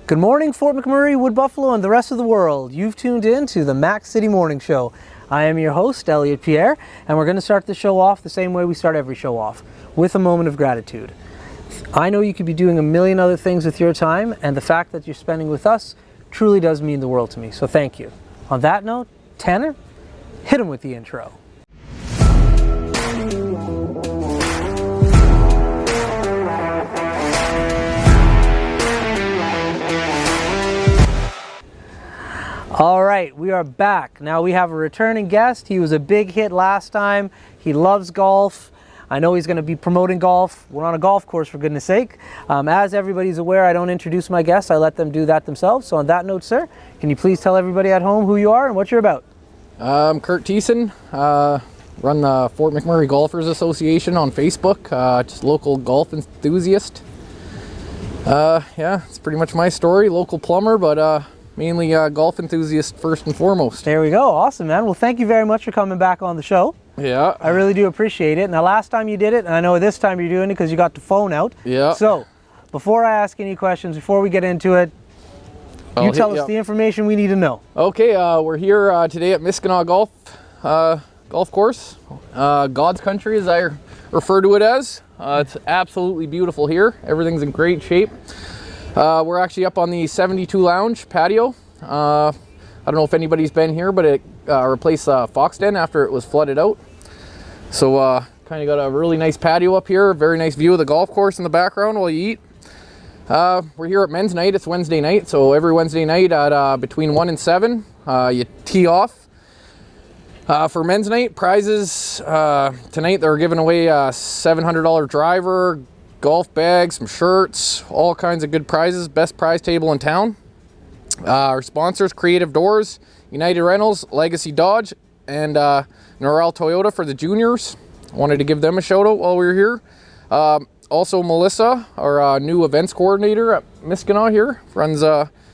Good morning, Fort McMurray, Wood Buffalo, and the rest of the world. You've tuned in to the Mac City Morning Show. I am your host, Elliot Pierre, and we're going to start the show off the same way we start every show off, with a moment of gratitude. I know you could be doing a million other things with your time, and the fact that you're spending with us truly does mean the world to me, so thank you. On that note, Tanner, hit him with the intro. All right, we are back. Now we have a returning guest. He was a big hit last time. He loves golf. I know he's going to be promoting golf. We're on a golf course, for goodness sake. As everybody's aware, I don't introduce my guests. I let them do that themselves. So on that note, sir, can you please tell everybody at home who you are and what you're about? I'm Kirt Thiessen. Run the Fort McMurray Golfers Association on Facebook. Just local golf enthusiast. Yeah, it's pretty much my story. Local plumber, but mainly golf enthusiast first and foremost. There we go. Awesome, man. Well, thank you very much for coming back on the show. Yeah. I really do appreciate it. Now, last time you did it, and I know this time you're doing it because you got the phone out. Yeah. So, before I ask any questions, before we get into it, you tell us the information we need to know. Okay, we're here today at Miskanaw Golf Course. God's country, as I refer to it as. It's absolutely beautiful here. Everything's in great shape. We're actually up on the 72 Lounge patio. I don't know if anybody's been here, but it replaced Fox Den after it was flooded out. So kind of got a really nice patio up here, very nice view of the golf course in the background while you eat. We're here at men's night. It's Wednesday night, so every Wednesday night at between 1 and 7, you tee off. For men's night, prizes, tonight they're giving away a $700 driver, golf bags, some shirts, all kinds of good prizes. Best prize table in town. Our sponsors, Creative Doors, United Rentals, Legacy Dodge, and Norrell Toyota for the juniors. Wanted to give them a shout out while we were here. Also Melissa, our new events coordinator at Miskanaw here,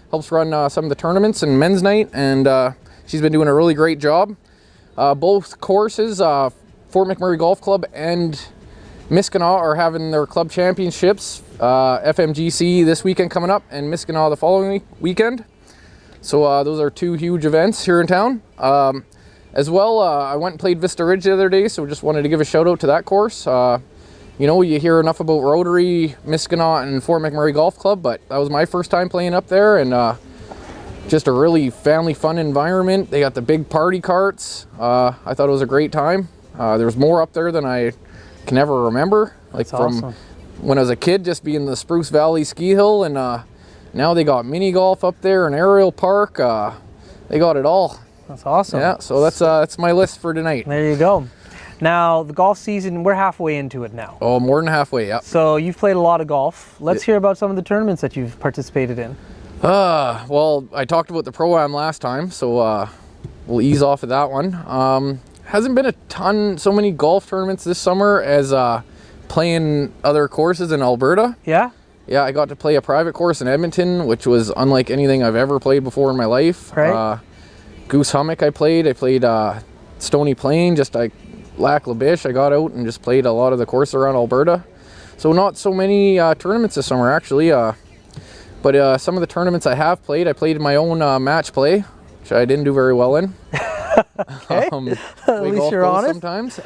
helps run some of the tournaments and men's night, and she's been doing a really great job. Both courses, Fort McMurray Golf Club and Miskanaw, are having their club championships, FMGC this weekend coming up, and Miskanaw the following weekend. So those are two huge events here in town. As well, I went and played Vista Ridge the other day, so just wanted to give a shout out to that course. You know, you hear enough about Rotary, Miskanaw, and Fort McMurray Golf Club, but that was my first time playing up there, and just a really family fun environment. They got the big party carts. I thought it was a great time. There was more up there than I can never remember, like from when I was a kid, just being the Spruce Valley ski hill, and now they got mini golf up there, an aerial park. They got it all. That's awesome. Yeah, so that's my list for tonight. There you go. Now, the golf season, we're halfway into it now. Oh, more than halfway, yeah. So you've played a lot of golf. Let's hear about some of the tournaments that you've participated in. Well, I talked about the Pro-Am last time, so we'll ease off of that one. Hasn't been so many golf tournaments this summer as playing other courses in Alberta. Yeah? Yeah, I got to play a private course in Edmonton, which was unlike anything I've ever played before in my life. Right. Goose Hummock I played Stony Plain, just like Lac La Biche. I got out and just played a lot of the course around Alberta. So not so many tournaments this summer, actually. But some of the tournaments I have played, I played my own match play, which I didn't do very well in. Okay. At least you're honest. Sometimes.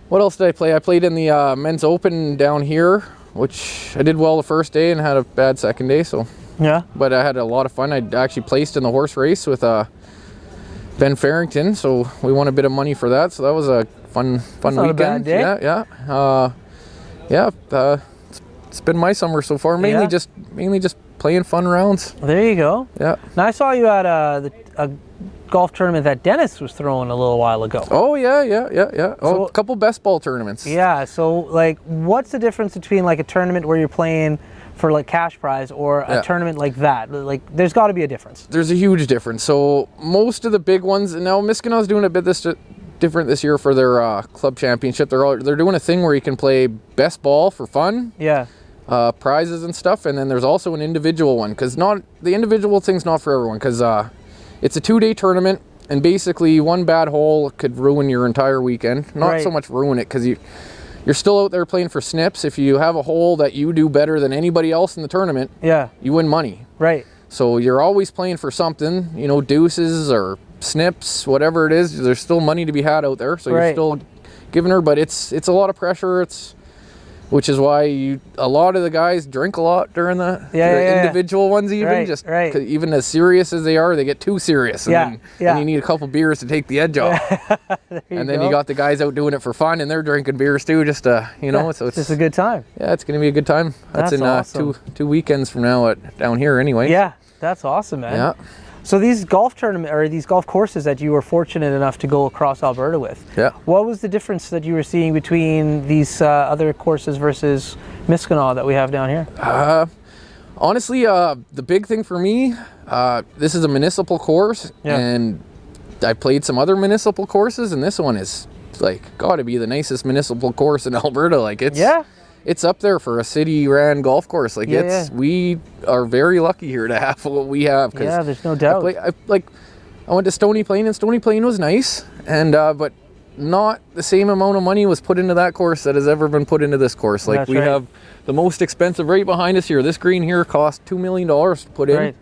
What else did I play? I played in the Men's Open down here, which I did well the first day and had a bad second day. So yeah. But I had a lot of fun. I actually placed in the horse race with Ben Farrington, so we won a bit of money for that. So that was a fun weekend. Not a bad day. Yeah. It's been my summer so far. Mainly just playing fun rounds. There you go. Yeah. Now I saw you at a golf tournament that Dennis was throwing a little while ago. Oh yeah. Oh, a couple best ball tournaments. Yeah. So like, what's the difference between like a tournament where you're playing for like cash prize or a tournament like that? Like, there's got to be a difference. There's a huge difference. So most of the big ones, and now Miskanaw's doing a bit different this year for their club championship. They're doing a thing where you can play best ball for fun. Yeah. Prizes and stuff, and then there's also an individual one, because the individual thing's not for everyone, because it's a 2-day tournament, and basically one bad hole could ruin your entire weekend. Not so much ruin it, because you're you're still out there playing for snips. If you have a hole that you do better than anybody else in the tournament, you win money. Right. So you're always playing for something, you know, deuces or snips, whatever it is. There's still money to be had out there. So you're still giving her, but it's a lot of pressure. Which is why a lot of the guys drink a lot during the individual ones, even even as serious as they are, they get too serious, and then you need a couple beers to take the edge off. And then you got the guys out doing it for fun, and they're drinking beers too, just to, you know. So it's just a good time. Yeah, it's gonna be a good time. That's in awesome. two weekends from now down here, anyway. Yeah, that's awesome, man. Yeah. So these golf tournament or these golf courses that you were fortunate enough to go across Alberta with, what was the difference that you were seeing between these other courses versus Miskanaw that we have down here? Honestly, the big thing for me, this is a municipal course, and I played some other municipal courses, and this one is like got to be the nicest municipal course in Alberta. Like it's up there for a city-ran golf course. Like we are very lucky here to have what we have. Yeah, there's no doubt. I went to Stony Plain, and Stony Plain was nice, and but not the same amount of money was put into that course that has ever been put into this course. Like we have the most expensive right behind us here. This green here cost $2 million to put in.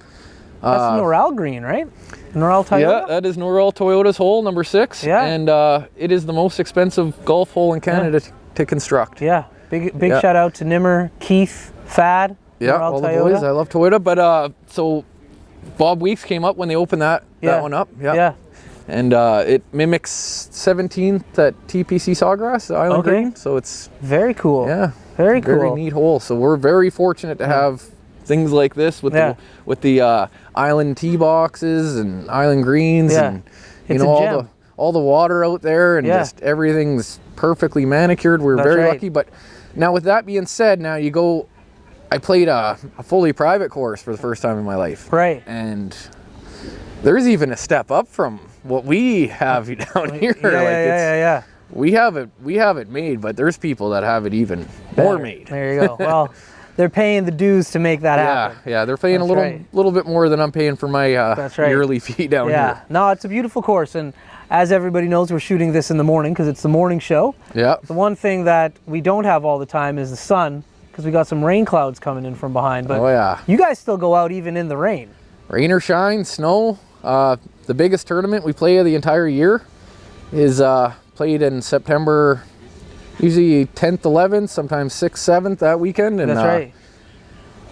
That's Norel green, right? Norel Toyota? Yeah, that is Norel Toyota's hole, number 6. Yeah. And it is the most expensive golf hole in Canada to construct. Yeah. Big shout out to Nimmer, Keith, Fad. Yeah, all the boys. I love Toyota. But so Bob Weeks came up when they opened that one up. Yeah. And it mimics 17th at TPC Sawgrass, Island Green. So it's very cool. Yeah. Very cool. Very neat hole. So we're very fortunate to have things like this with the island tee boxes and island greens and you know all the water out there, and just everything's perfectly manicured. We're very lucky. But now with that being said, now I played a fully private course for the first time in my life. Right. And there's even a step up from what we have down here. We have it made, but there's people that have it even more made. There you go. Well, they're paying the dues to make that happen. Yeah, they're paying a little bit more than I'm paying for my yearly fee down here. No, it's a beautiful course, and as everybody knows, we're shooting this in the morning because it's the morning show. Yeah. The one thing that we don't have all the time is the sun, because we got some rain clouds coming in from behind. But you guys still go out even in the rain. Rain or shine, snow. The biggest tournament we play of the entire year is played in September, usually 10th, 11th, sometimes 6th, 7th that weekend. And, that's right.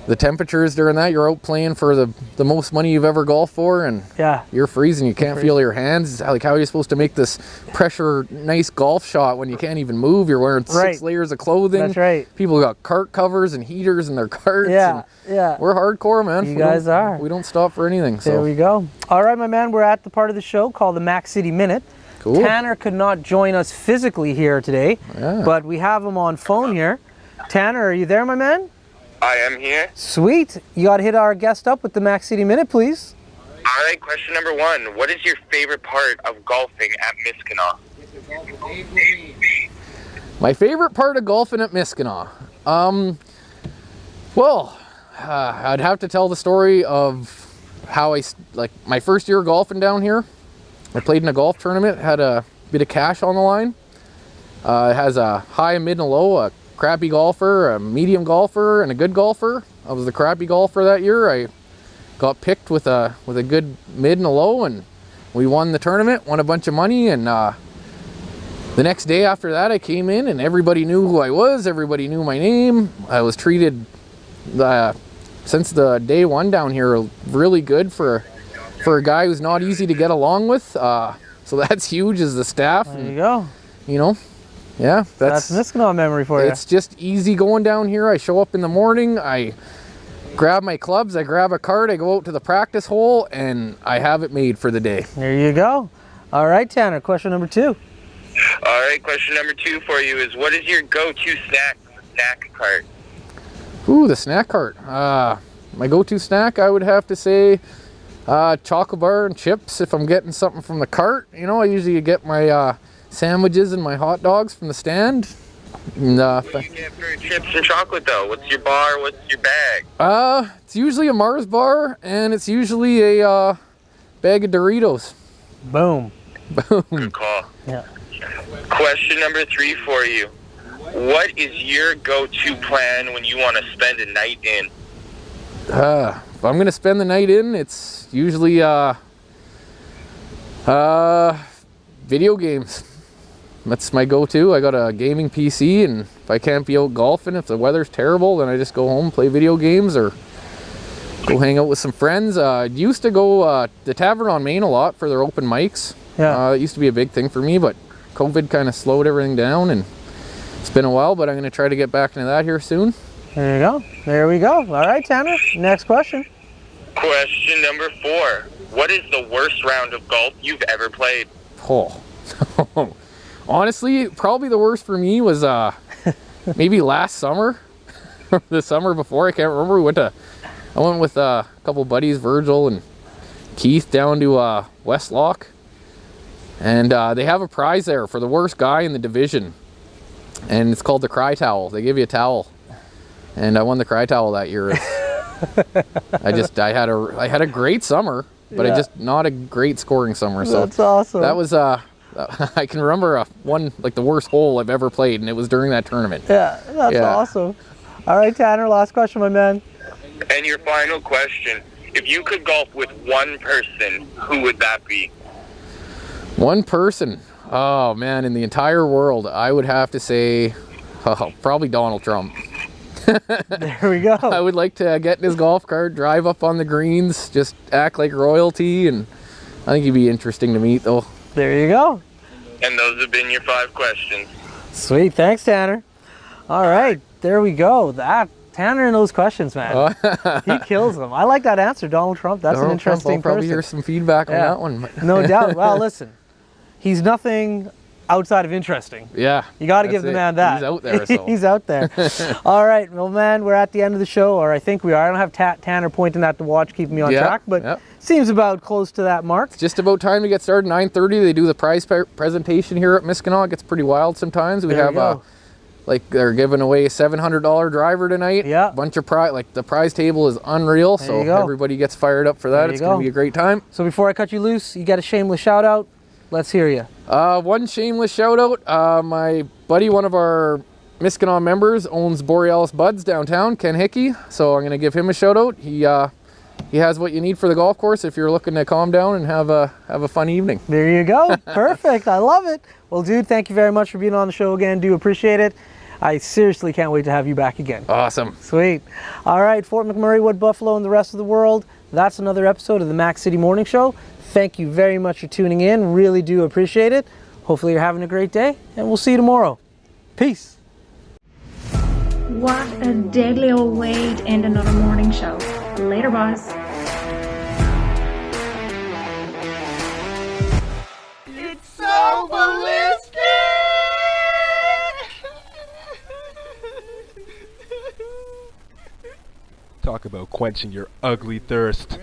The temperatures during that, you're out playing for the most money you've ever golfed for, and you're freezing. You can't feel your hands. Like, how are you supposed to make this pressure, nice golf shot when you can't even move? You're wearing 6 layers of clothing. That's right. People got cart covers and heaters in their carts. We're hardcore, man. You guys are. We don't stop for anything. So. There we go. All right, my man, we're at the part of the show called the Mac City Minute. Cool. Tanner could not join us physically here today, but we have him on phone here. Tanner, are you there, my man? I am here. Sweet. You got to hit our guest up with the Mac City Minute, please. All right, question number 1. What is your favorite part of golfing at Miskanaw? My favorite part of golfing at Miskanaw? I'd have to tell the story of how my first year golfing down here. I played in a golf tournament, had a bit of cash on the line. It has a high, a mid, and a low, a crappy golfer, a medium golfer, and a good golfer. I was the crappy golfer that year. I got picked with a good mid and a low, and we won the tournament, won a bunch of money. And the next day after that, I came in, and everybody knew who I was. Everybody knew my name. I was treated since the day one down here really good for a guy who's not easy to get along with. So that's huge, is the staff. There you go. You know. Yeah, that's Miskanaw memory for you. It's just easy going down here. I show up in the morning, I grab my clubs, I grab a cart, I go out to the practice hole, and I have it made for the day. There you go. All right, Tanner, question number 2. All right, question number 2 for you is, what is your go-to snack from the snack cart? Ooh, the snack cart. My go-to snack, I would have to say chocolate bar and chips if I'm getting something from the cart. You know, I usually get my sandwiches and my hot dogs from the stand. And, what do you get for chips and chocolate though? What's your bar? What's your bag? It's usually a Mars bar, and it's usually a bag of Doritos. Boom. Boom. Good call. Yeah. Question number 3 for you. What is your go-to plan when you want to spend a night in? If I'm gonna spend the night in, it's usually video games. That's my go-to. I got a gaming PC, and if I can't be out golfing, if the weather's terrible, then I just go home, play video games, or go hang out with some friends. Used to go the Tavern on Main a lot for their open mics. Yeah. It used to be a big thing for me, but COVID kind of slowed everything down, and it's been a while, but I'm going to try to get back into that here soon. There you go. There we go. All right, Tanner. Next question. Question number 4. What is the worst round of golf you've ever played? Oh. Honestly, probably the worst for me was maybe last summer, the summer before. I can't remember. I went with a couple buddies, Virgil and Keith, down to Westlock, and they have a prize there for the worst guy in the division, and it's called the Cry Towel. They give you a towel, and I won the Cry Towel that year. I had a great summer, but I just not a great scoring summer. So that's awesome. That was I can remember one, like the worst hole I've ever played, and it was during that tournament. Yeah, that's awesome. All right, Tanner, last question, my man. And your final question. If you could golf with one person, who would that be? One person? Oh, man, in the entire world, I would have to say probably Donald Trump. There we go. I would like to get in his golf cart, drive up on the greens, just act like royalty, and I think he'd be interesting to meet, though. There you go. And those have been your 5 questions. Sweet. Thanks, Tanner. All right. There we go. Tanner and those questions, man. He kills them. I like that answer, Donald Trump. That's an interesting I'll probably person. hear some feedback on that one. No doubt. Well, listen, he's nothing outside of interesting. Yeah. You got to give the man that. He's out there. So. He's out there. All right. Well, man, we're at the end of the show, or I think we are. I don't have Tanner pointing at the watch, keeping me on track, but seems about close to that mark. It's just about time to get started. 9:30. They do the prize presentation here at Miskanaw. It gets pretty wild sometimes. We have like they're giving away a $700 driver tonight. Yeah. Bunch of the prize table is unreal. So everybody gets fired up for that. It's going to be a great time. So before I cut you loose, you got a shameless shout out. Let's hear you. One shameless shout out. My buddy, one of our Miskanaw members, owns Borealis Buds downtown, Ken Hickey. So I'm going to give him a shout out. He has what you need for the golf course if you're looking to calm down and have a fun evening. There you go. Perfect. I love it. Well, dude, thank you very much for being on the show again. Do appreciate it. I seriously can't wait to have you back again. Awesome. Sweet. All right, Fort McMurray, Wood Buffalo, and the rest of the world. That's another episode of the Mac City Morning Show. Thank you very much for tuning in. Really do appreciate it. Hopefully you're having a great day, and we'll see you tomorrow. Peace. What a deadly old way to end another morning show. Later, boys. It's so ballistic! Talk about quenching your ugly thirst.